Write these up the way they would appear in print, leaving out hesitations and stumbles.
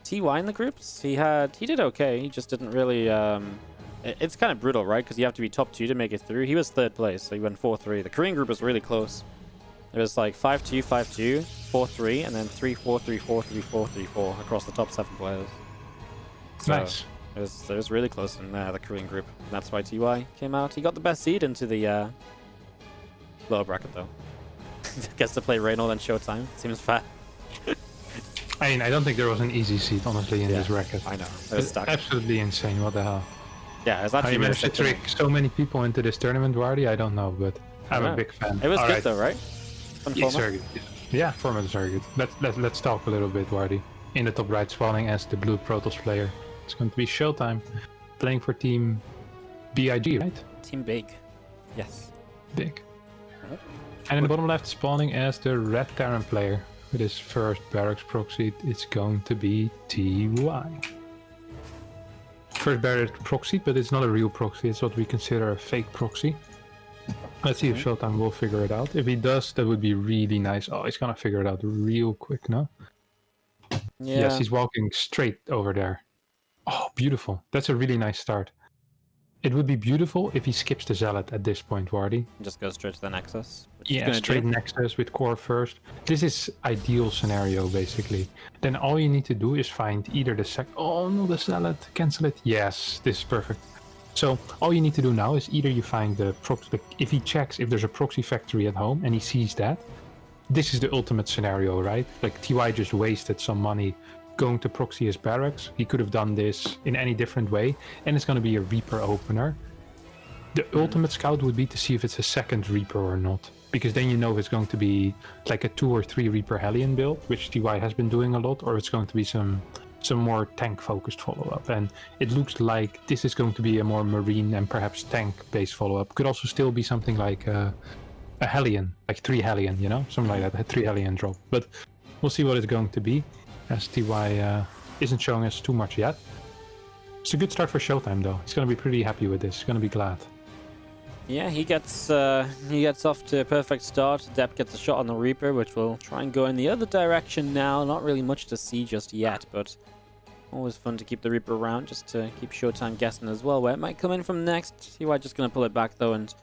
TY in the groups. He did okay. He just didn't really. It's kind of brutal, right? Because you have to be top 2 to make it through. He was 3rd place, so he went 4-3. The Korean group was really close. It was like 5-2, 5-2, 4-3, and then 3-4, 3-4, 3-4, 3-4 across the top 7 players. So Nice. It was really close in the Korean group. And that's why TY came out. He got the best seed into the lower bracket, though. Gets to play Reynolds and ShoWTimE. Seems fair. I mean, I don't think there was an easy seat, honestly, in this bracket. I know. It was It's stacked. absolutely insane. What the hell? Yeah, it's How actually you managed to really trick so many people into this tournament, Wardy? I don't know, but I'm Yeah. a big fan. It was All good right. though, right? Fun It's format. very good. Yeah, format is very good. Let's talk a little bit, Wardy. In the top right, spawning as the blue Protoss player. It's going to be ShoWTimE, playing for team BIG, right? Team Big. Yes. Big. And in the bottom left, spawning as the red Terran player. With his first barracks proxy, it's going to be TY. First barracks proxy, but it's not a real proxy. It's what we consider a fake proxy. Let's see if ShoWTimE will figure it out. If he does, that would be really nice. Oh, he's gonna figure it out real quick, no? Yeah. Yes, he's walking straight over there. Oh, beautiful. That's a really nice start. It would be beautiful if he skips the Zealot at this point, Wardy. Just go straight to the Nexus. Which he's Yeah, gonna straight do. Nexus with core first. This is ideal scenario, basically. Then all you need to do is find either the Oh no, the Zealot. Cancel it. Yes, this is perfect. So all you need to do now is either you find the proxy. If he checks if there's a proxy factory at home and he sees that, this is the ultimate scenario, right? Like TY just wasted some money going to proxy his barracks. He could have done this in any different way, and it's going to be a Reaper opener. The ultimate scout would be to see if it's a second Reaper or not, because then you know if it's going to be like a 2 or 3 Reaper Hellion build, which TY has been doing a lot, or it's going to be some more tank focused follow-up. And it looks like this is going to be a more marine and perhaps tank based follow-up. Could also still be something like a Hellion, like 3 Hellion, you know, something like that, a 3 Hellion drop. But we'll see what it's going to be, as TY isn't showing us too much yet. It's a good start for ShoWTimE though. He's going to be pretty happy with this. He's going to be glad. Yeah, he gets off to a perfect start. Depp gets a shot on the Reaper, which will try and go in the other direction now. Not really much to see just yet, but always fun to keep the Reaper around, just to keep ShoWTimE guessing as well where it might come in from next. TY just going to pull it back though, and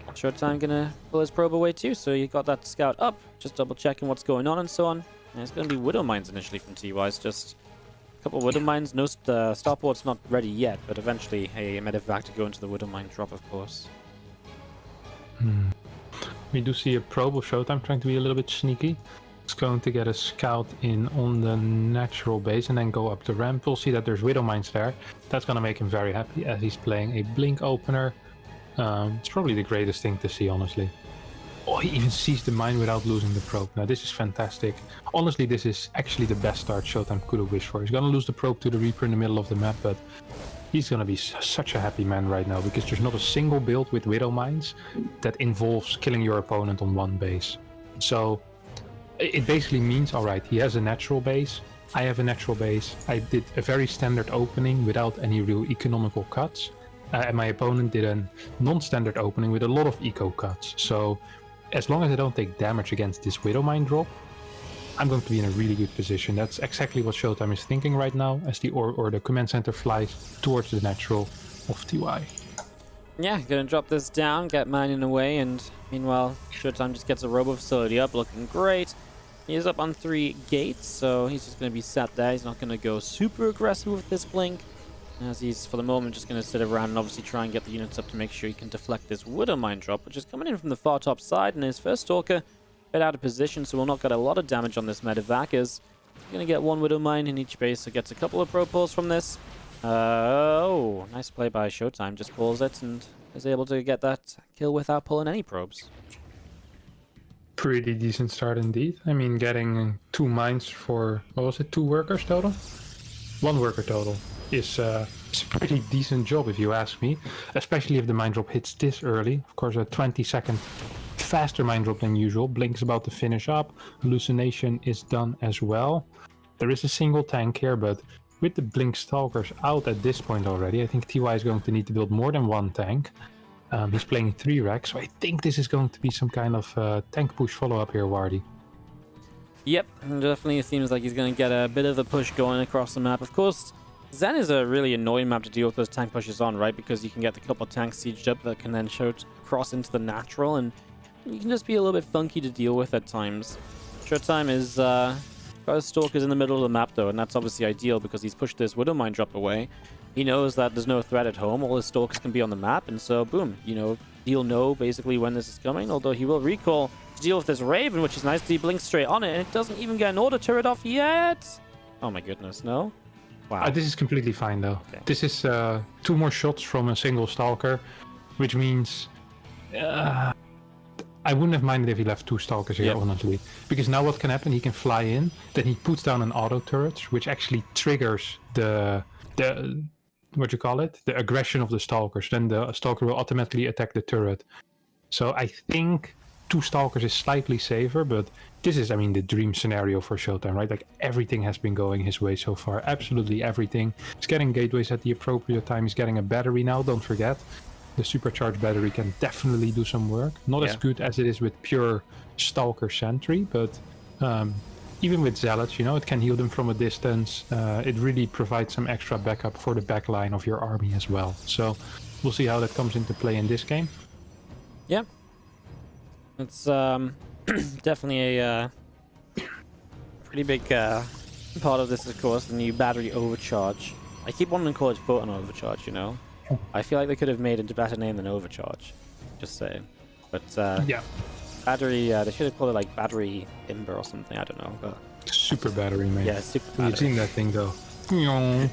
ShoWTimE going to pull his probe away too. So you got that scout up, just double checking what's going on and so on. And it's going to be Widow Mines initially from TY. It's just a couple of Widow Mines. No starport's not ready yet, but eventually a medevac to go into the Widow Mine drop, of course. We do see a probe of ShoWTimE trying to be a little bit sneaky. It's going to get a scout in on the natural base and then go up the ramp. We'll see that there's Widow Mines there. That's going to make him very happy as he's playing a Blink opener. It's probably the greatest thing to see, honestly. Oh, he even sees the mine without losing the probe. Now, this is fantastic. Honestly, this is actually the best start ShoWTimE could have wished for. He's going to lose the probe to the Reaper in the middle of the map, but he's going to be such a happy man right now because there's not a single build with Widow Mines that involves killing your opponent on one base. So it basically means, all right, he has a natural base. I have a natural base. I did a very standard opening without any real economical cuts. And my opponent did a non-standard opening with a lot of eco cuts. So as long as I don't take damage against this Widow Mine drop, I'm going to be in a really good position. That's exactly what ShoWTimE is thinking right now as the or the command center flies towards the natural of TY. Yeah, gonna drop this down, get mining away, and meanwhile, ShoWTimE just gets a robo facility up, looking great. He's up on 3 gates, so he's just gonna be sat there. He's not gonna go super aggressive with this blink, as he's, for the moment, just gonna sit around and obviously try and get the units up to make sure he can deflect this Widow Mine drop, which is coming in from the far top side, and his first Stalker a bit out of position, so will not get a lot of damage on this medevac, as he's gonna get 1 Widow Mine in each base, so gets a couple of pro pulls from this. Oh, nice play by ShoWTimE, just calls it and is able to get that kill without pulling any probes. Pretty decent start indeed. I mean, getting 2 mines for, what was it, 2 workers total? 1 worker total is a pretty decent job if you ask me, especially if the mine drop hits this early. Of course, a 20-second faster mine drop than usual. Blink's about to finish up. Hallucination is done as well. There is a single tank here, but with the Blink Stalkers out at this point already, I think TY is going to need to build more than 1 tank. He's playing 3 racks, so I think this is going to be some kind of tank push follow-up here, Wardy. Yep, definitely seems like he's going to get a bit of a push going across the map. Of course, Zen is a really annoying map to deal with those tank pushes on, right? Because you can get the couple of tanks sieged up that can then cross into the natural, and you can just be a little bit funky to deal with at times. ShoWTimE is got his stalkers in the middle of the map, though, and that's obviously ideal because he's pushed this Widow Mine drop away. He knows that there's no threat at home. All his stalkers can be on the map, and so, boom, you know, he'll know basically when this is coming, although he will recall to deal with this Raven, which is nice. He blinks straight on it, and it doesn't even get an auto turret off yet. Oh my goodness, no? Wow. This is completely fine, though. Okay. This is 2 more shots from a single Stalker, which means... I wouldn't have minded if he left 2 Stalkers here, honestly. Because now what can happen, he can fly in, then he puts down an auto turret, which actually triggers the what you call it? The aggression of the Stalkers. Then the Stalker will automatically attack the turret. So I think 2 Stalkers is slightly safer, but this is, I mean, the dream scenario for ShoWTimE, right? Like, everything has been going his way so far. Absolutely everything. He's getting gateways at the appropriate time. He's getting a battery now, don't forget. The supercharged battery can definitely do some work. Not as good as it is with pure Stalker Sentry, but even with Zealots, you know, it can heal them from a distance. It really provides some extra backup for the back line of your army as well. So we'll see how that comes into play in this game. Yeah. It's definitely a pretty big part of this, of course, the new battery overcharge. I keep wanting to call it photon overcharge, you know? I feel like they could have made a better name than overcharge. Just saying. But yeah. Battery, they should have called it like battery ember or something, I don't know. But super battery, man. yeah, super battery. You've seen that thing though. You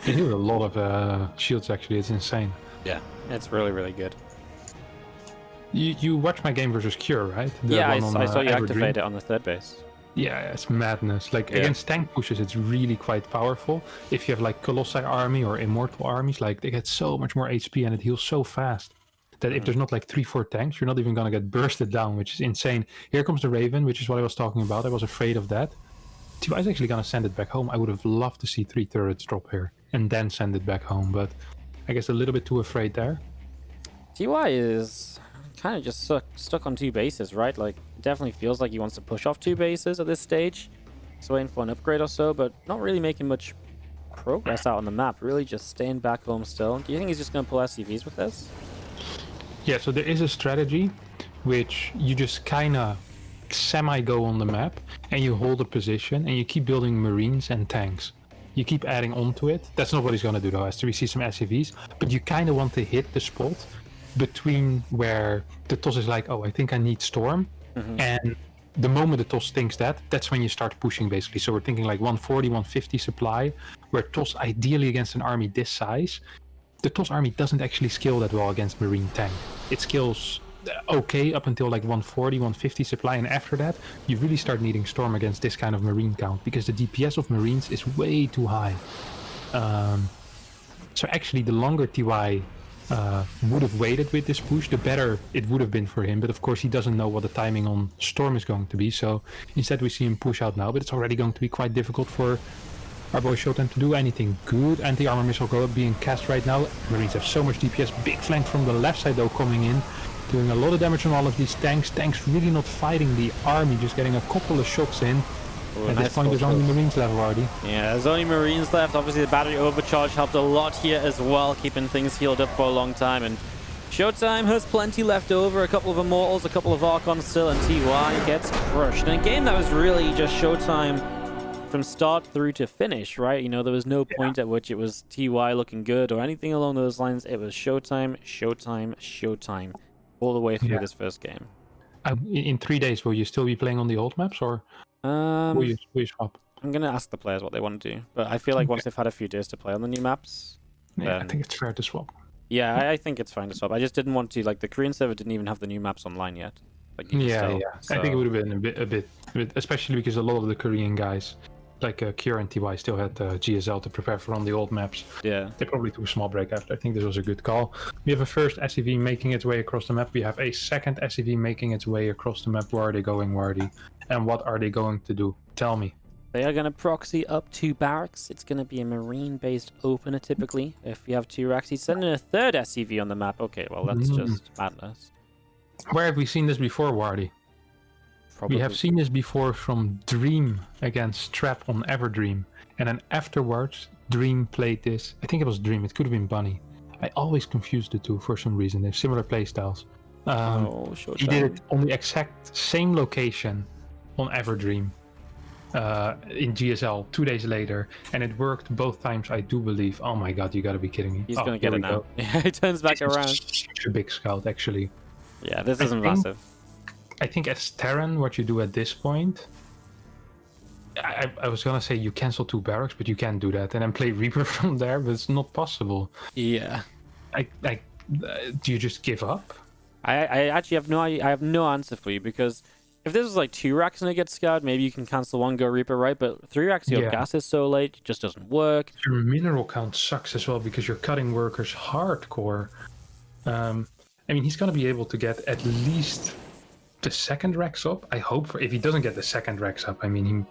hear a lot of shields actually, it's insane. Yeah, it's really, really good. You watch my game versus Cure, right? Yeah, I saw you activate it on the 3rd base. Yeah, it's madness. Like, against tank pushes, it's really quite powerful. If you have, like, Colossi army or Immortal armies, like, they get so much more HP and it heals so fast that if there's not, like, 3-4 tanks, you're not even gonna get bursted down, which is insane. Here comes the Raven, which is what I was talking about. I was afraid of that. TY is actually gonna send it back home. I would have loved to see 3 turrets drop here and then send it back home, but I guess a little bit too afraid there. TY is kind of just stuck on 2 bases, right? Like, it definitely feels like he wants to push off 2 bases at this stage. He's waiting for an upgrade or so, but not really making much progress out on the map. Really just staying back home still. Do you think he's just going to pull SCVs with this? Yeah, so there is a strategy which you just kind of semi-go on the map and you hold a position and you keep building Marines and tanks. You keep adding on to it. That's not what he's going to do though, as we see some SCVs, but you kind of want to hit the spot between where the TOS is like, oh, I think I need Storm, and the moment the TOS thinks that, that's when you start pushing basically. So we're thinking like 140, 150 supply, where TOS ideally against an army this size, the TOS army doesn't actually scale that well against Marine tank. It scales okay up until like 140, 150 supply, and after that, you really start needing Storm against this kind of Marine count, because the DPS of Marines is way too high. So actually, the longer TY would have waited with this push, the better it would have been for him. But of course, he doesn't know what the timing on Storm is going to be. So instead, we see him push out now. But it's already going to be quite difficult for our boy ShoWTimE to do anything good. Anti-armor missile go up being cast right now. Marines have so much DPS. Big flank from the left side though coming in, doing a lot of damage on all of these tanks. Tanks really not fighting the army, just getting a couple of shots in. At this point, there's only Marines left, Wardy. Yeah, there's only Marines left. Obviously, the battery overcharge helped a lot here as well, keeping things healed up for a long time. And ShoWTimE has plenty left over. A couple of Immortals, a couple of Archons still, and TY gets crushed. In a game that was really just ShoWTimE from start through to finish, right? You know, there was no point at which it was TY looking good or anything along those lines. It was ShoWTimE, ShoWTimE, ShoWTimE all the way through this first game. In 3 days, will you still be playing on the old maps, or will you swap? I'm going to ask the players what they want to do. But I feel like once they've had a few days to play on the new maps... Yeah, I think it's fair to swap. Yeah, I think it's fine to swap. I just didn't want to... Like, the Korean server didn't even have the new maps online yet. Like, yeah. So... I think it would have been a bit, especially because a lot of the Korean guys, like Kira and TY, still had GSL to prepare for on the old maps. Yeah. They probably took a small break after. I think this was a good call. We have a first SCV making its way across the map. We have a second SCV making its way across the map. Where are they going, Wardy? And what are they going to do? Tell me. They are going to proxy up 2 barracks. It's going to be a Marine-based opener, typically, if you have 2 racks. He's sending a 3rd SCV on the map. Okay, well, that's just madness. Where have we seen this before, Wardy? probably. We have seen this before from Dream against Trap on Everdream. And then afterwards, Dream played this. I think it was Dream, it could have been Bunny. I always confused the two for some reason. They have similar playstyles. He did it on the exact same location on Everdream in GSL 2 days later, and it worked both times, I do believe. Oh my god, you gotta be kidding me. He's gonna get it now. Yeah, he turns back around. Such a big scout, actually. Yeah, this isn't massive. I think as Terran, what you do at this point, I was gonna say you cancel 2 barracks, but you can't do that, and then play Reaper from there, but it's not possible. Yeah. Do you just give up? I actually have no answer for you, because if this was like 2 racks and it gets scoured, maybe you can cancel 1, go Reaper, right? But 3 racks, your gas is so late, it just doesn't work. Your mineral count sucks as well because you're cutting workers hardcore. I mean, he's gonna be able to get at least the 2nd racks up. I hope for if he doesn't get the 2nd racks up. I mean,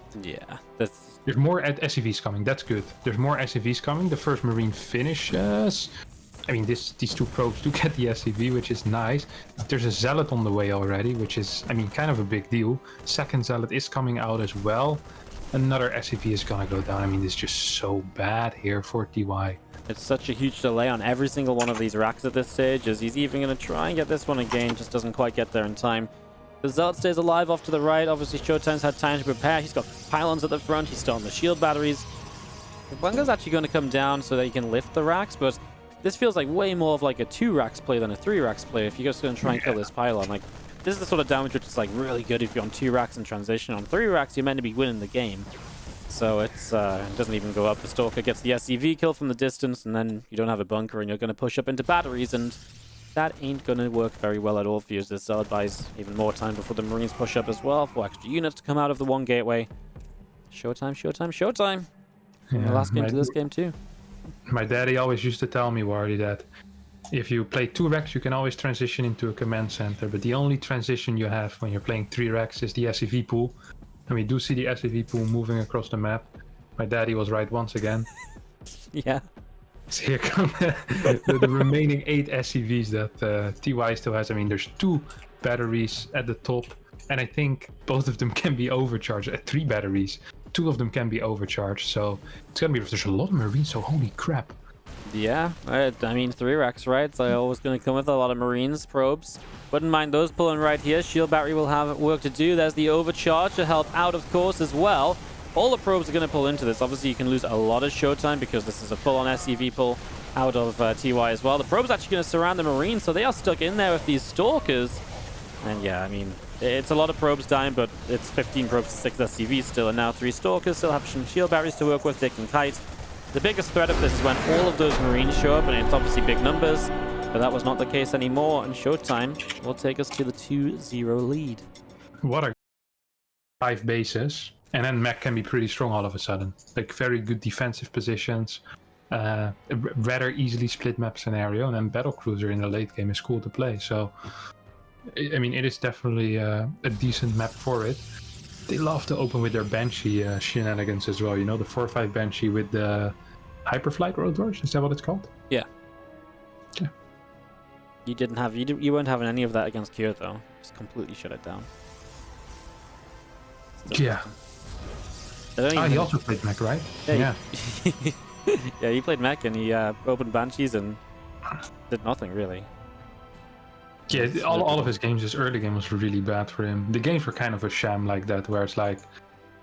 there's more SCVs coming. That's good. There's more SCVs coming. The first Marine finishes. I mean, these 2 probes do get the SCV, which is nice. There's a Zealot on the way already, which is, I mean, kind of a big deal. 2nd Zealot is coming out as well. Another SCV is gonna go down. I mean, this is just so bad here for TY. It's such a huge delay on every single one of these racks at this stage, as he's even going to try and get this one again, just doesn't quite get there in time. The Zealot stays alive off to the right. Obviously, ShoWTimE's had time to prepare. He's got pylons at the front. He's still on the shield batteries. The bunker's actually going to come down so that he can lift the racks, but this feels like way more of like a 2 racks play than a 3 racks play if you're just going to try and kill this pylon. Like, this is the sort of damage which is like really good if you're on 2 racks in transition. On 3 racks, you're meant to be winning the game. So it doesn't even go up. The Stalker gets the SCV kill from the distance, and then you don't have a bunker, and you're going to push up into batteries, and that ain't going to work very well at all for you, as this Zealot buys even more time before the Marines push up as well, 4 extra units to come out of the 1 gateway. ShoWTimE, ShoWTimE, ShoWTimE! Yeah, the last game to this game too. My daddy always used to tell me, Wardy, that if you play 2 racks, you can always transition into a command center, but the only transition you have when you're playing 3 racks is the SCV pool. And we do see the SCV pool moving across the map. My daddy was right once again. Yeah. So here come the remaining 8 SCVs that TY still has. I mean, there's 2 batteries at the top, and I think both of them can be overcharged. 3 batteries, 2 of them can be overcharged. So it's gonna be, there's a lot of Marines, so holy crap. Yeah, I mean, 3 racks, right? So always going to come with a lot of Marines, probes. Wouldn't mind those pulling right here. Shield battery will have work to do. There's the overcharge to help out, of course, as well. All the probes are going to pull into this. Obviously, you can lose a lot of ShoWTimE because this is a full-on SCV pull out of TY as well. The probe's actually going to surround the Marines, so they are stuck in there with these Stalkers. And yeah, I mean, it's a lot of probes dying, but it's 15 probes to 6 SCVs still, and now 3 Stalkers still have some shield batteries to work with. They can kite. The biggest threat of this is when all of those Marines show up, and it's obviously big numbers, but that was not the case anymore, and ShoWTimE will take us to the 2-0 lead. What a 5 bases, and then mech can be pretty strong all of a sudden. Like, very good defensive positions, a rather easily split map scenario, and then Battlecruiser in the late game is cool to play. So, I mean, it is definitely a decent map for it. They love to open with their Banshee shenanigans as well, you know, the 4-5 Banshee with the Hyperflight Road Doors, is that what it's called? Yeah. Yeah. You weren't having any of that against Kier, though. Just completely shut it down. Yeah. He also played mech, right? Yeah. Yeah, he played mech, and he opened Banshees and did nothing, really. Yeah, all of his games, his early game was really bad for him. The games were kind of a sham like that, where it's like,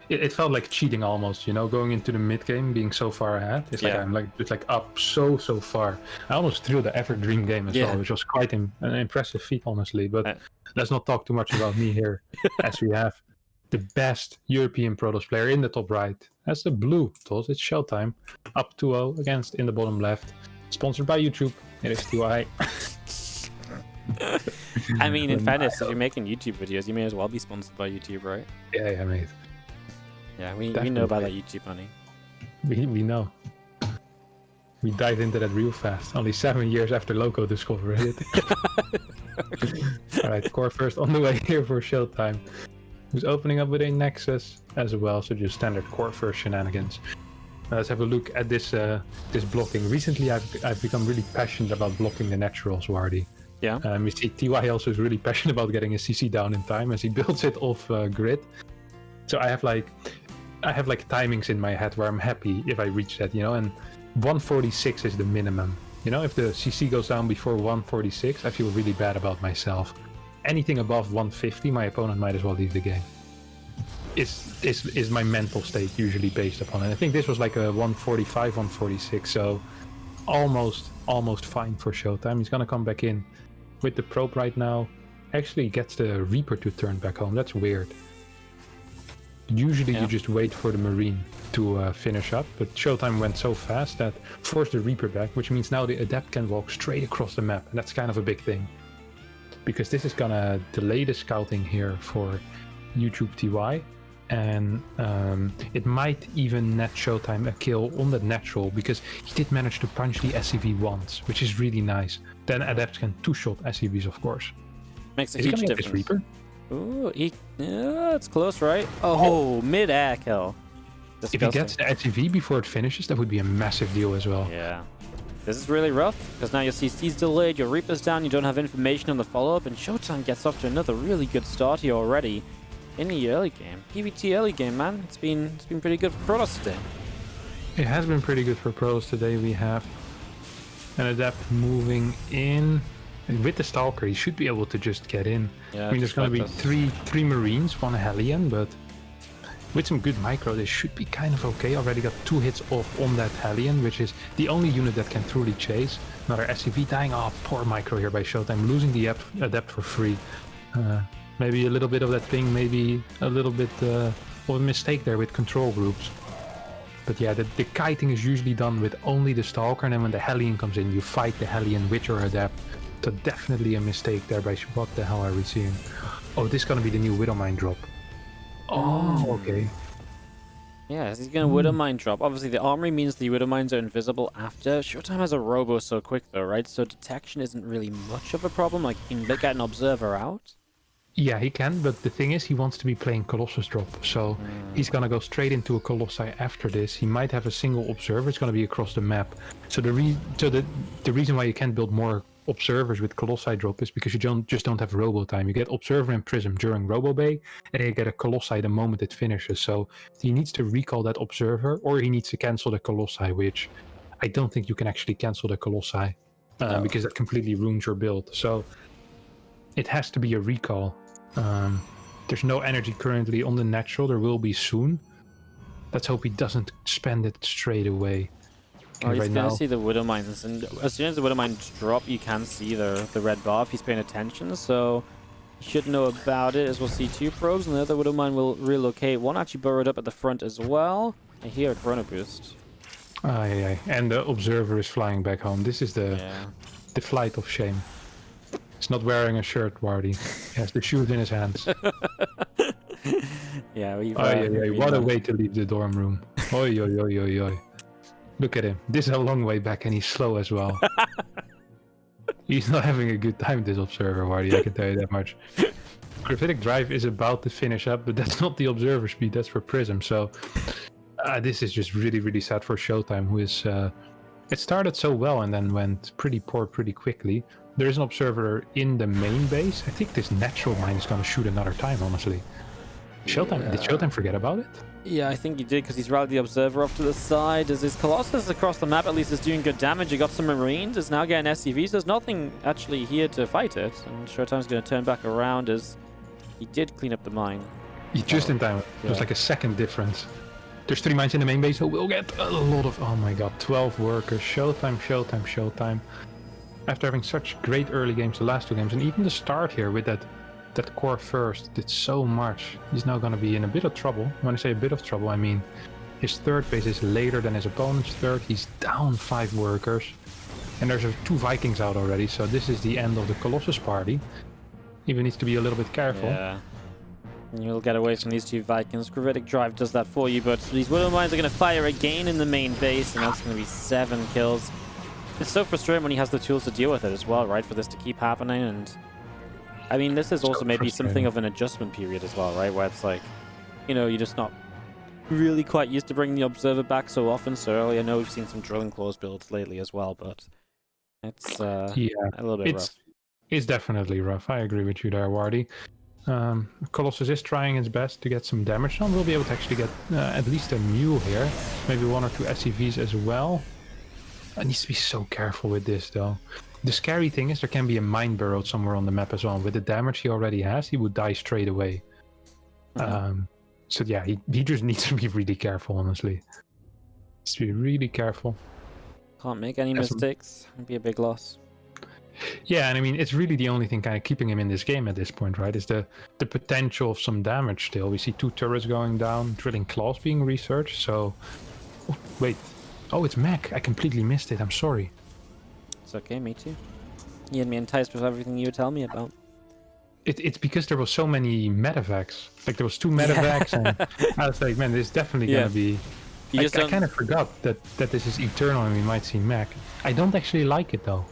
it felt like cheating almost, you know, going into the mid game, being so far ahead. It's like I'm like just like up so far. I almost threw the Everdream game as well, which was quite an impressive feat, honestly. But let's not talk too much about me here, as we have the best European Protoss player in the top right. That's the blue Toss. It's ShoWTimE, up 2-0 against in the bottom left. Sponsored by YouTube. It is TY. I mean, in fairness, if you're making YouTube videos, you may as well be sponsored by YouTube, right? Yeah, mate. Yeah, we know about that YouTube money. We know. We dived into that real fast. Only 7 years after Loco discovered it. Alright, core first on the way here for ShoWTimE. Who's opening up with a Nexus as well, so just standard core first shenanigans. Let's have a look at this this blocking. Recently, I've become really passionate about blocking the naturals, Wardy. Yeah. You see TY also is really passionate about getting his CC down in time as he builds it off grid. So I have like timings in my head where I'm happy if I reach that, and 146 is the minimum. If the CC goes down before 146, I feel really bad about myself. Anything above 150, my opponent might as well leave the game. Is my mental state usually based upon it. I think this was like a 145, 146, so almost fine for ShoWTimE. He's gonna come back in with the probe right now. Actually gets the Reaper to turn back home. That's weird. Usually you just wait for the Marine to finish up, but ShoWTimE went so fast that forced the Reaper back, which means now the Adept can walk straight across the map, and that's kind of a big thing. Because this is gonna delay the scouting here for YouTube TY, and it might even net ShoWTimE a kill on that natural, because he did manage to punch the SCV once, which is really nice. Then Adepts can two-shot SCVs, of course. Makes a Is he huge gonna get difference. this Reaper? Ooh, it's close, right? Oh, mid-air kill. If he gets the SCV before it finishes, that would be a massive deal as well. Yeah. This is really rough, because now your CC's delayed, your Reaper's down, you don't have information on the follow-up, and ShoWTimE gets off to another really good start here already in the early game. PvT early game, man. It's been pretty good for Protoss today. It has been pretty good for pros today. We have an Adept moving in. And with the Stalker, he should be able to just get in. Yeah, I mean, there's going to be three Marines, one Hellion, but with some good micro, this should be kind of okay. Already got 2 hits off on that Hellion, which is the only unit that can truly chase. Another SCV dying. Oh, poor micro here by ShoWTimE, losing the Adept for free. Maybe a little bit of that thing, maybe a little bit of a mistake there with control groups. But yeah, the kiting is usually done with only the Stalker, and then when the Hellion comes in, you fight the Hellion with your Adept. So definitely a mistake there by what the hell are we seeing? Oh, this is gonna be the new Widowmine drop. Oh, okay. Yeah, he's gonna Widowmine drop. Obviously, the armory means the Widowmines are invisible after. ShoWTimE has a robo so quick though, right? So detection isn't really much of a problem. Like, you can get an observer out. Yeah, he can, but the thing is, he wants to be playing Colossus drop, so he's gonna go straight into a Colossi after this. He might have a single observer. It's gonna be across the map. So the reason why you can't build more observers with Colossi drop is because you just don't have robo time. You get observer and prism during robo bay, and then you get a Colossi the moment it finishes. So he needs to recall that observer, or he needs to cancel the Colossi, which I don't think you can actually cancel the Colossi because that completely ruins your build. So it has to be a recall. There's no energy currently on the natural. There will be soon. Let's hope he doesn't spend it straight away. Oh, he's gonna see the Widowmines, and as soon as the Widowmines drop, you can see the red bar if he's paying attention, so he should know about it, as we'll see 2 probes, and the other Widowmine will relocate. One actually burrowed up at the front as well. I hear a Chrono Boost. And the observer is flying back home. This is the flight of shame. He's not wearing a shirt, Wardy. He has the shoes in his hands. Yeah, what a way to leave the dorm room. Oi, oi, oi, oi, oi. Look at him. This is a long way back, and he's slow as well. He's not having a good time, this observer, Wardy, I can tell you that much. Gravitic Drive is about to finish up, but that's not the observer speed, that's for Prism. So this is just really, really sad for ShoWTimE, who is... it started so well and then went pretty poor pretty quickly. There is an observer in the main base. I think this natural mine is going to shoot another time, honestly. Did ShoWTimE forget about it? Yeah, I think he did, because he's routed the observer off to the side. As his Colossus across the map at least is doing good damage. He got some Marines, is now getting SCVs. There's nothing actually here to fight it. And ShoWTimE's going to turn back around as he did clean up the mine. Just in time. It was like a second difference. There's 3 mines in the main base, so we'll get a lot of... Oh my god, 12 workers. ShoWTimE. After having such great early games, the last 2 games, and even the start here with that core first did so much. He's now going to be in a bit of trouble. When I say a bit of trouble, I mean his third base is later than his opponent's third. He's down 5 workers. And there's 2 Vikings out already, so this is the end of the Colossus party. Even needs to be a little bit careful. Yeah. And you'll get away from these 2 Vikings. Gravitic Drive does that for you, but these Widowmines are going to fire again in the main base, and that's going to be 7 kills. It's so frustrating when he has the tools to deal with it as well, right? For this to keep happening, and... I mean, this is also maybe something of an adjustment period as well, right? Where it's like, you're just not really quite used to bringing the observer back so often, so early. I know we've seen some drilling claws builds lately as well, but it's a little bit rough. It's definitely rough. I agree with you there, Wardy. Colossus is trying his best to get some damage done. We'll be able to actually get at least a mule here. Maybe 1 or 2 SCVs as well. I need to be so careful with this, though. The scary thing is there can be a mine burrowed somewhere on the map as well. With the damage he already has, he would die straight away. So yeah, he just needs to be really careful, honestly. Needs to be really careful. Can't make any mistakes. It'd be a big loss. Yeah, and I mean, it's really the only thing kind of keeping him in this game at this point, right? Is the potential of some damage still. We see 2 turrets going down, drilling claws being researched, so... Oh, wait. Oh, it's Mac. I completely missed it. I'm sorry. It's okay, me too. You had me enticed with everything you would tell me about. It's because there was so many medevacs. Like, there was 2 medevacs, and I was like, man, this is definitely going to be... I kind of forgot that this is eternal and we might see Mac. I don't actually like it, though.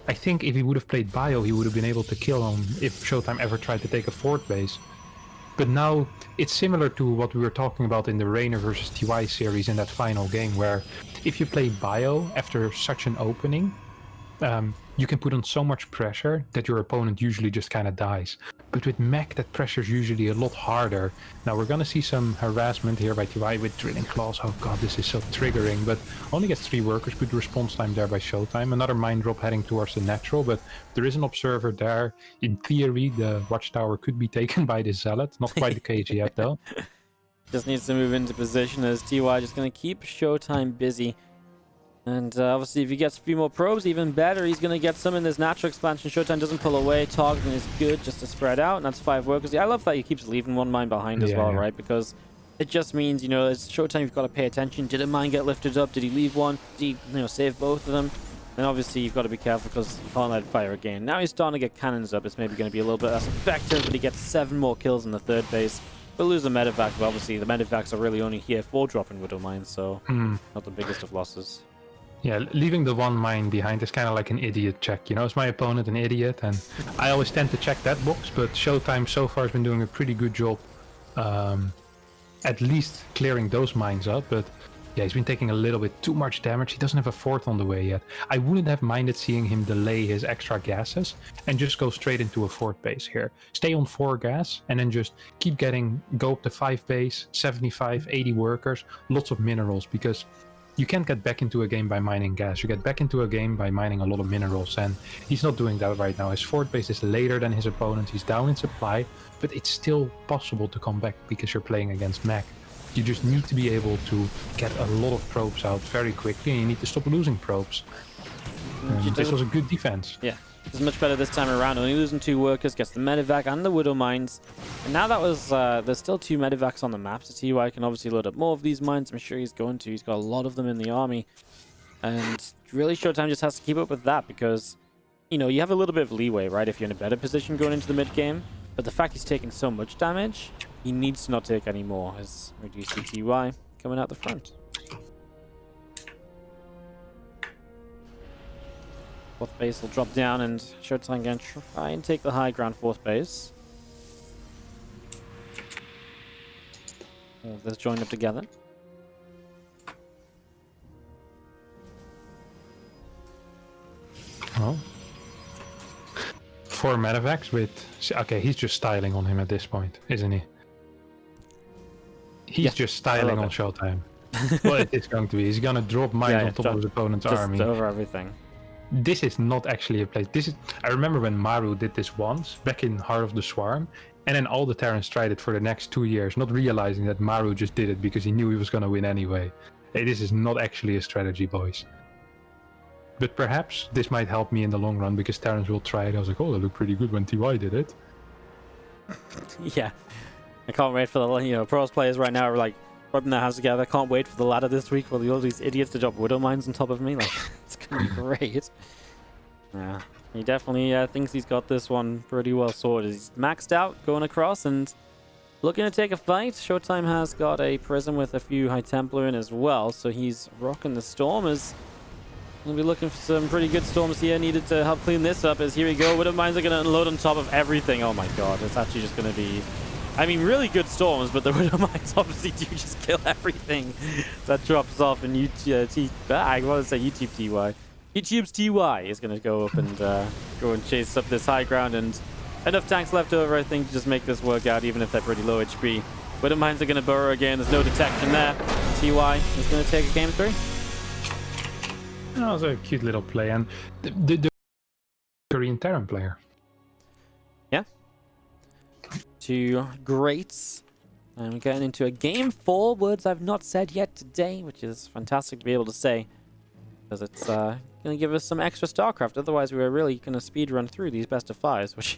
I think if he would have played Bio, he would have been able to kill him if ShoWTimE ever tried to take a fort base. But now, it's similar to what we were talking about in the Rainer versus TY series in that final game, where if you play Bio after such an opening, you can put on so much pressure that your opponent usually just kind of dies. But with Mech, that pressure is usually a lot harder. Now we're gonna see some harassment here by TY with drilling claws. Oh god, this is so triggering, but only gets 3 workers. Good response time there by ShoWTimE. Another mine drop heading towards the natural, but there is an observer there. In theory, the watchtower could be taken by the Zealot. Not quite the case yet, though. Just needs to move into position as TY just gonna keep ShoWTimE busy. And obviously, if he gets a few more probes, even better. He's going to get some in this natural expansion. ShoWTimE doesn't pull away. Targeting is good just to spread out. And that's 5 workers. Yeah, I love that he keeps leaving 1 mine behind as well, right? Because it just means, you know, it's ShoWTimE, you've got to pay attention. Did a mine get lifted up? Did he leave 1? Did he, you know, save both of them? And obviously, you've got to be careful because you can't let it fire again. Now he's starting to get cannons up. It's maybe going to be a little bit less effective, but he gets 7 more kills in the 3rd base. We'll lose the medevac, but obviously, the medevacs are really only here for dropping Widow Mines, so not the biggest of losses. Yeah, leaving the 1 mine behind is kind of like an idiot check, you know? Is my opponent an idiot? And I always tend to check that box, but ShoWTimE so far has been doing a pretty good job at least clearing those mines up, but yeah, he's been taking a little bit too much damage. He doesn't have a fort on the way yet. I wouldn't have minded seeing him delay his extra gases and just go straight into a fort base here. Stay on 4 gas and then just keep go up to 5 base, 75, 80 workers, lots of minerals, because you can't get back into a game by mining gas. You get back into a game by mining a lot of minerals, and he's not doing that right now. His fort base is later than his opponent. He's down in supply, but it's still possible to come back because you're playing against Mac. You just need to be able to get a lot of probes out very quickly, and you need to stop losing probes. This was a good defense. Yeah, it's much better this time around. Only losing 2 workers, gets the medevac and the Widow Mines. And now that was, there's still 2 medevacs on the map, so TY can obviously load up more of these mines. I'm sure he's going to. He's got a lot of them in the army. And really, ShoWTimE just has to keep up with that because, you know, you have a little bit of leeway, right, if you're in a better position going into the mid-game. But the fact he's taking so much damage, he needs to not take any more, as we do see TY coming out the front. 4th base will drop down, and ShoWTimE going to try and take the high ground 4th base. Let's join up together. Oh. 4 medevacs with... Okay, he's just styling on him at this point, isn't he? He's just styling on ShoWTimE. Well, it is going to be. He's going to drop mines on top of his opponent's army. Just over everything. This is not actually a place. I remember when Maru did this once, back in Heart of the Swarm, and then all the Terrans tried it for the next 2 years, not realizing that Maru just did it because he knew he was going to win anyway. Hey, this is not actually a strategy, boys. But perhaps this might help me in the long run because Terrans will try it. I was like, oh, that looked pretty good when TY did it. Yeah. I can't wait for the, you know, pros players right now are like rubbing their hands together. I can't wait for the ladder this week for all these idiots to drop Widow Mines on top of me. Like, it's going to be great. Yeah. He definitely thinks he's got this one pretty well sorted. He's maxed out going across and looking to take a fight. ShoWTimE has got a Prism with a few High Templar in as well, so he's rocking the Storm. We'll be looking for some pretty good storms here. Needed to help clean this up as here we go. Widow Mines are going to unload on top of everything. Oh my god, it's actually just going to be... I mean, really good storms, but the Widow Mines obviously do just kill everything that drops off in YouTube. I want to say YouTube TY. YouTube's TY is going to go up and go and chase up this high ground, and enough tanks left over, I think, to just make this work out, even if they're pretty low HP. Widow Mines are going to burrow again. There's no detection there. TY is going to take a game 3. That was a cute little play, and the Korean Terran player. Yeah. 2 greats. And we're getting into a game 4, words I've not said yet today, which is fantastic to be able to say, because it's going to give us some extra StarCraft. Otherwise, we were really going to speed run through these best of 5s, which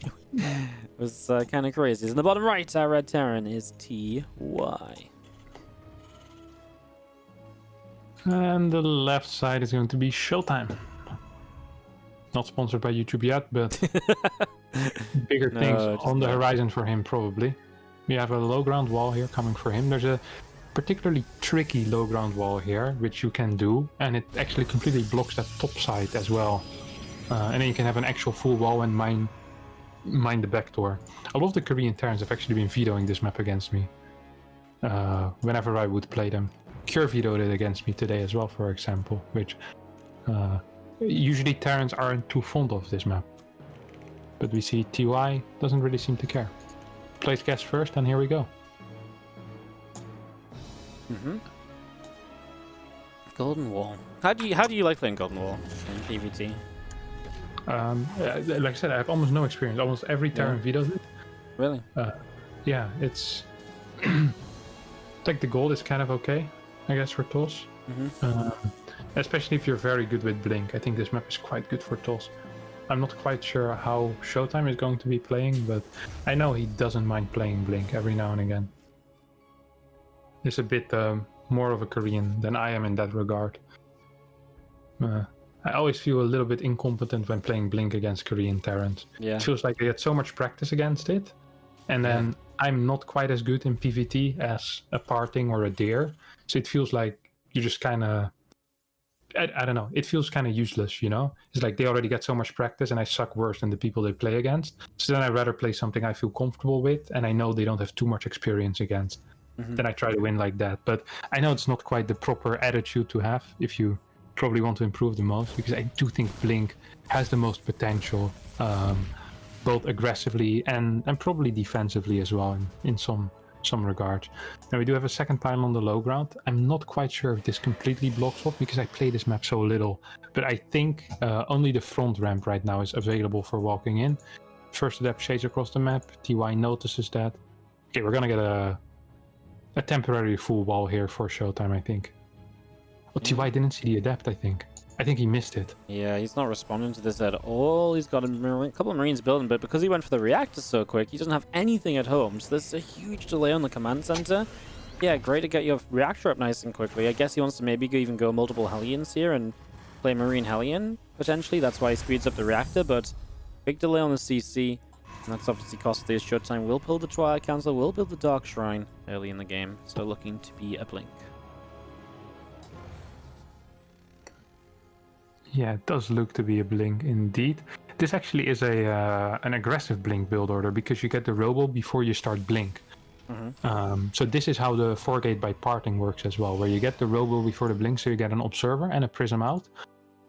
was kind of crazy. In the bottom right, our red Terran is TY. And the left side is going to be ShoWTimE. Not sponsored by YouTube yet, but bigger things on the horizon for him, probably. We have a low ground wall here coming for him. There's a particularly tricky low ground wall here, which you can do, and it actually completely blocks that top side as well. And then you can have an actual full wall and mine the back door. A lot of the Korean Terrans have actually been vetoing this map against me whenever I would play them. Cure vetoed it against me today as well, for example, which usually Terrans aren't too fond of this map. But we see TY doesn't really seem to care. Plays gas first, and here we go. Golden Wall. How do you like playing Golden Wall in PvT? Like I said, I have almost no experience. Almost every Terran vetoes it. Really? Yeah, it's like the gold is kind of okay, I guess, for TOS. Especially if you're very good with Blink. I think this map is quite good for TOS. I'm not quite sure how ShoWTimE is going to be playing, but I know he doesn't mind playing Blink every now and again. He's a bit more of a Korean than I am in that regard. I always feel a little bit incompetent when playing Blink against Korean Terrans. Yeah. It feels like they had so much practice against it, and then I'm not quite as good in PvT as a Parting or a Deer, so it feels like you just kind of... I don't know, it feels kind of useless, you know? It's like they already get so much practice and I suck worse than the people they play against. So then I'd rather play something I feel comfortable with and I know they don't have too much experience against. Then I try to win like that. But I know it's not quite the proper attitude to have if you probably want to improve the most, because I do think Blink has the most potential, both aggressively and probably defensively as well in some regards. Now we do have a second pile on the low ground. I'm not quite sure if this completely blocks off because I play this map so little, but I think only the front ramp right now is available for walking in. First adept shades across the map. TY notices that. Okay, we're gonna get a temporary full wall here for ShoWTimE, I think. Oh, TY didn't see the adept, I think. I think he missed it. Yeah, he's not responding to this at all. He's got a couple of Marines building, but because he went for the reactor so quick, he doesn't have anything at home. So there's a huge delay on the command center. Yeah, great to get your reactor up nice and quickly. I guess he wants to maybe even go multiple Hellions here and play Marine Hellion, potentially. That's why he speeds up the reactor, but big delay on the CC. And that's obviously costly as ShoWTimE will build the Twilight Council, will build the Dark Shrine early in the game. So looking to be a Blink. Yeah, it does look to be a Blink indeed. This actually is an aggressive Blink build order because you get the Robo before you start Blink. So this is how the 4-gate by Parting works as well, where you get the Robo before the Blink, so you get an Observer and a Prism out.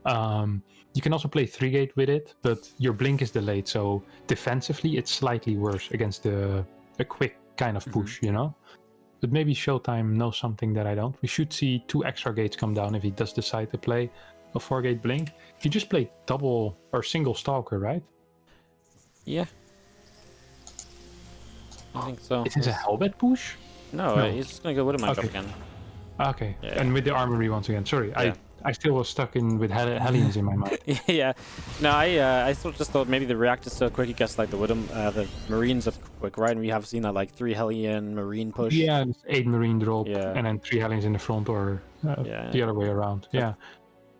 You can also play 3-gate with it, but your Blink is delayed, so defensively it's slightly worse against a quick kind of push, you know? But maybe ShoWTimE knows something that I don't. We should see 2 extra gates come down if he does decide to play a 4-gate Blink. You just play double or single Stalker, right? Yeah. I think so. Is this a Hellbat push? No, he's just gonna go Widow Mine drop again. Okay, and with the armory once again. Sorry, I still was stuck in with Hellions in my mind. Yeah, no, I just thought maybe the reactor's so quick, he gets like the Marines up quick, right? And we have seen that like 3 Hellion Marine push. Yeah, 8 Marine drop, and then 3 Hellions in the front, or the other way around. Yeah.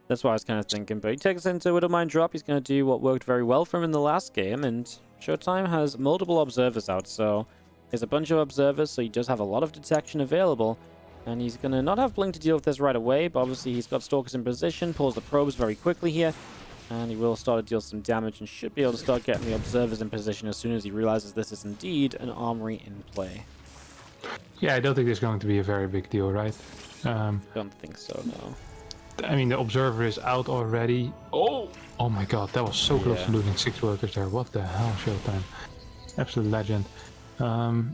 That's what I was kind of thinking, but he takes into Widow Mine drop. He's going to do what worked very well for him in the last game, and ShoWTimE has multiple observers out, so there's a bunch of observers, so he does have a lot of detection available, and he's going to not have Blink to deal with this right away, but obviously he's got Stalkers in position, pulls the probes very quickly here, and he will start to deal some damage and should be able to start getting the observers in position as soon as he realizes this is indeed an armory in play. Yeah, I don't think it's going to be a very big deal, right? Don't think so, no. I mean, the observer is out already. Oh my god, that was so close to losing 6 workers there. What the hell, ShoWTimE? Absolute legend.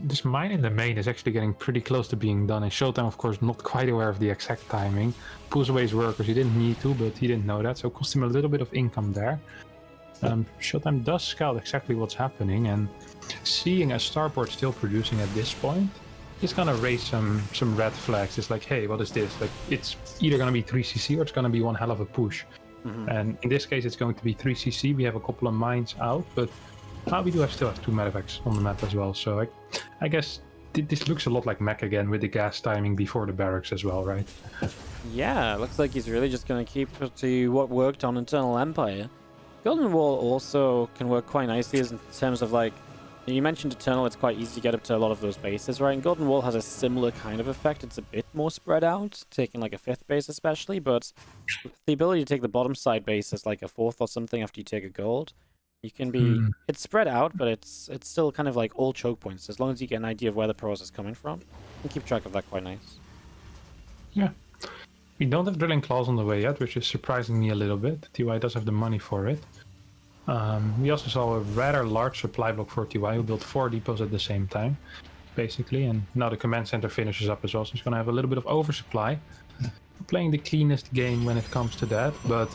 This mine in the main is actually getting pretty close to being done, and ShoWTimE, of course, not quite aware of the exact timing. Pulls away his workers. He didn't need to, but he didn't know that, so it cost him a little bit of income there. ShoWTimE does scout exactly what's happening, and seeing a starport still producing at this point, it's gonna raise some red flags. It's like, hey, what is this? Like, it's either gonna be 3cc or it's gonna be one hell of a push. And in this case, it's going to be 3cc. We have a couple of mines out, but we still have 2 medevacs on the map as well. So I guess this looks a lot like mech again, with the gas timing before the barracks as well, right? Yeah, looks like he's really just going to keep to what worked on Eternal Empire. Golden Wall also can work quite nicely in terms of, like, you mentioned Eternal, it's quite easy to get up to a lot of those bases, right? And Golden Wall has a similar kind of effect. It's a bit more spread out, taking like a 5th base especially, but the ability to take the bottom side base as like a 4th or something after you take a gold, you can be... It's spread out, but it's still kind of like all choke points. As long as you get an idea of where the pros is coming from, you can keep track of that quite nice. Yeah. We don't have drilling claws on the way yet, which is surprising me a little bit. TY does have the money for it. We also saw a rather large supply block for TY, who built 4 depots at the same time, basically. And now the command center finishes up as well, so he's going to have a little bit of oversupply. Playing the cleanest game when it comes to that, but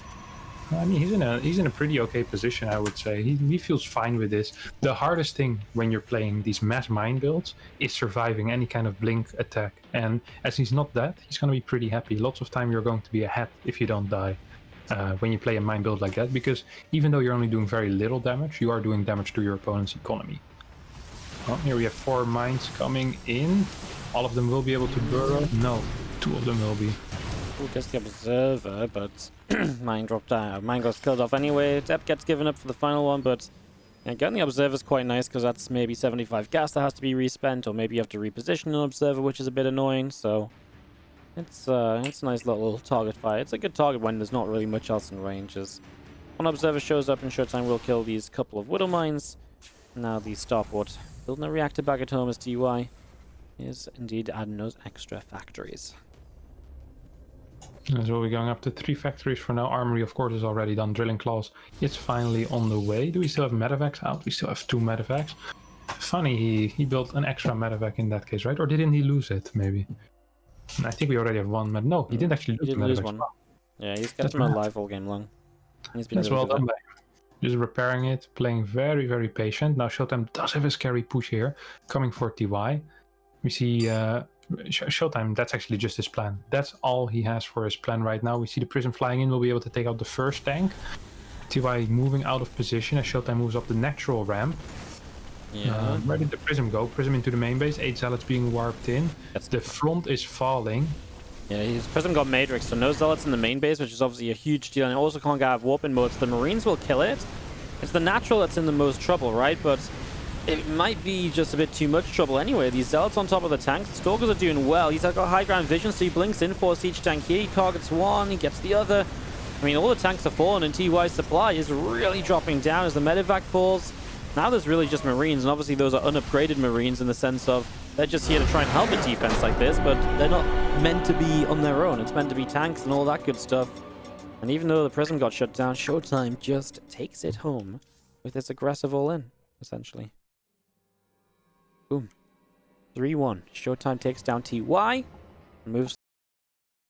I mean, he's in a pretty okay position, I would say. He feels fine with this. The hardest thing when you're playing these mass mine builds is surviving any kind of blink attack. And as he's not that, he's going to be pretty happy. Lots of time you're going to be ahead if you don't die. When you play a mine build like that, because even though you're only doing very little damage, you are doing damage to your opponent's economy. Well, here we have 4 mines coming in. All of them will be able to burrow. No, 2 of them will be. Ooh, gets the observer, but mine dropped out. Mine got killed off anyway. Dep gets given up for the final one, but yeah, getting the observer is quite nice because that's maybe 75 gas that has to be respent, or maybe you have to reposition an observer, which is a bit annoying. So it's a nice little target fire. It's a good target when there's not really much else in range. As one observer shows up in ShoWTimE, will kill these couple of widow mines. Now the starport building a reactor back at home as TY is indeed adding those extra factories. As well, we're going up to 3 factories for now. Armory, of course, is already done. Drilling claws, it's finally on the way. Do we still have medevacs out? We still have 2 medevacs. Funny, he built an extra medevac in that case, right? Or didn't he lose it, maybe? I think we already have 1 med. No, he didn't actually lose, lose one. Yeah, he's kept him alive all game long. He's been That's well done by him. Just repairing it, playing very, very patient. Now ShoWTimE does have a scary push here, coming for TY. We see ShoWTimE, that's actually just his plan. That's all he has for his plan right now. We see the Prism flying in, will be able to take out the first tank. TY moving out of position as ShoWTimE moves up the natural ramp. Yeah. Where did the Prism go? Prism into the main base, 8 zealots being warped in. The front is falling. Yeah, his Prism got Matrix, so no zealots in the main base, which is obviously a huge deal, and it also can't get out of warp in mode, so the Marines will kill it. It's the natural that's in the most trouble, right? But it might be just a bit too much trouble anyway. These zealots on top of the tanks, the Stalkers are doing well. He's got high ground vision, so he blinks in, force each tank here. He targets one, he gets the other. I mean, all the tanks are falling, and TY's supply is really dropping down as the medevac falls. Now there's really just Marines, and obviously those are unupgraded Marines in the sense of they're just here to try and help a defense like this, but they're not meant to be on their own. It's meant to be tanks and all that good stuff. And even though the Prism got shut down, ShoWTimE just takes it home with this aggressive all-in, essentially. Boom. 3-1. ShoWTimE takes down TY and moves